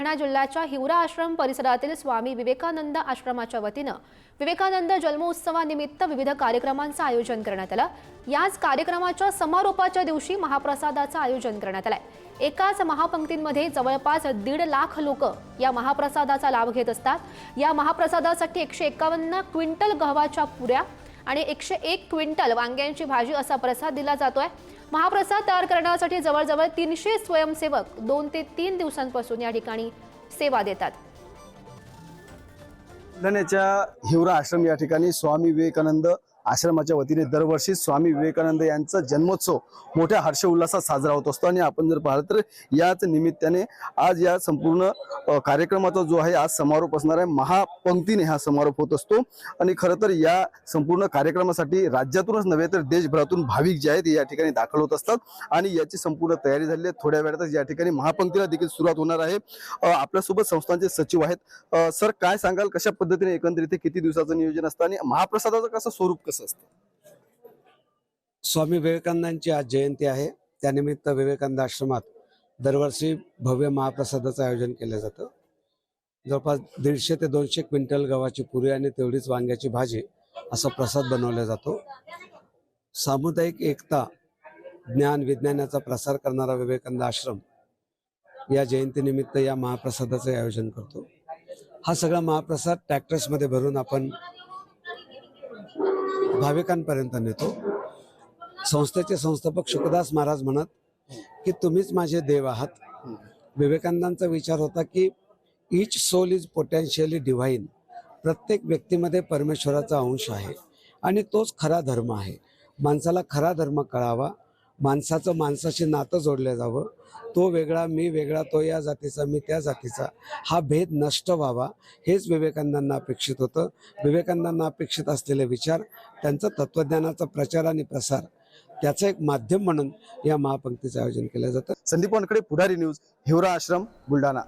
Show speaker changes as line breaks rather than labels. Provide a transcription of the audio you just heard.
बुलढाणा जिल्ह्याच्या हिवरा आश्रम परिसरातील स्वामी विवेकानंद आश्रमाच्या वतीनं विवेकानंद जन्मोत्सवानिमित्त विविध कार्यक्रमांचं आयोजन करण्यात आलं। याच कार्यक्रमाच्या समारोपाच्या दिवशी महाप्रसादाचं आयोजन करण्यात आलंय। एकाच महापंक्तींमध्ये जवळपास 1.5 लाख लोक या महाप्रसादाचा लाभ घेत असतात। या महाप्रसादासाठी 151 क्विंटल गव्हाच्या पुऱ्या आणि 101 क्विंटल वांग्यांची भाजी असा प्रसाद दिला जातोय। महाप्रसाद तयार करण्यासाठी जवळजवळ 300 स्वयंसेवक 2 ते 3 दिवसांपासून या ठिकाणी सेवा देतात।
बुलढाण्याच्या हिवरा आश्रम या ठिकाणी स्वामी विवेकानंद आश्रमाच्या वतीने दरवर्षी स्वामी विवेकानंद यांचा जन्मोत्सव मोठ्या हर्ष उल्हासात साजरा होत असतो आणि आपण जर पाहिलं तर याच निमित्ताने आज या संपूर्ण कार्यक्रमाचा जो आहे आज समारोप असणार आहे। महापंक्तीने हा समारोप होत असतो आणि खरं तर या संपूर्ण कार्यक्रमासाठी राज्यातूनच नव्हे तर देशभरातून भाविक जे आहेत या ठिकाणी दाखल होत असतात आणि याची संपूर्ण तयारी झाली आहे। थोड्या वेळातच या ठिकाणी महापंक्तीला देखील सुरुवात होणार आहे। आपल्यासोबत संस्थांचे सचिव आहेत। सर, काय सांगाल, कशा पद्धतीने एकंदरीत किती दिवसाचं नियोजन असतं आणि महाप्रसादाचं कसं स्वरूप कसं असतं?
स्वामी विवेकानंदांची आज जयंती आहे, त्यानिमित्त विवेकानंद आश्रमात दरवर्षी भव्य महाप्रसादाचं आयोजन केलं जातं। जवळपास 150 ते 200 क्विंटल गव्हाची पुरी आणि तेवढीच वांग्याची भाजी असा प्रसाद बनवला जातो। सामुदायिक एकता, ज्ञान विज्ञानाचा प्रसार करणारा विवेकानंद आश्रम या जयंतीनिमित्त या महाप्रसादाचे आयोजन करतो। हा सगळा महाप्रसाद ट्रॅक्टर्समध्ये भरून आपण भाविकांपर्यंत नेतो। संस्थेचे संस्थापक शुकदास महाराज म्हणत की तुम्हीच माझे देव आहात। विवेकानंदांचा विचार होता की each soul is potentially divine, प्रत्येक व्यक्तीमध्ये परमेश्वराचा अंश आहे आणि तोच खरा धर्म आहे। माणसाला खरा धर्म कळावा, माणसाचं माणसाशी नातं जोडलं जावं, तो वेगळा मी वेगळा, तो या जातीचा मी त्या जातीचा, हा भेद नष्ट व्हावा, हेच विवेकानंदांना अपेक्षित होतं। विवेकानंदांना अपेक्षित असलेले विचार, त्यांचा तत्वज्ञानाचा प्रचार आणि प्रसार, त्याचं एक माध्यम म्हणून या महापंक्तीचं आयोजन केलं जातं।
संदीप वानखडे, पुढारी न्यूज, हिवरा आश्रम, बुलढाणा।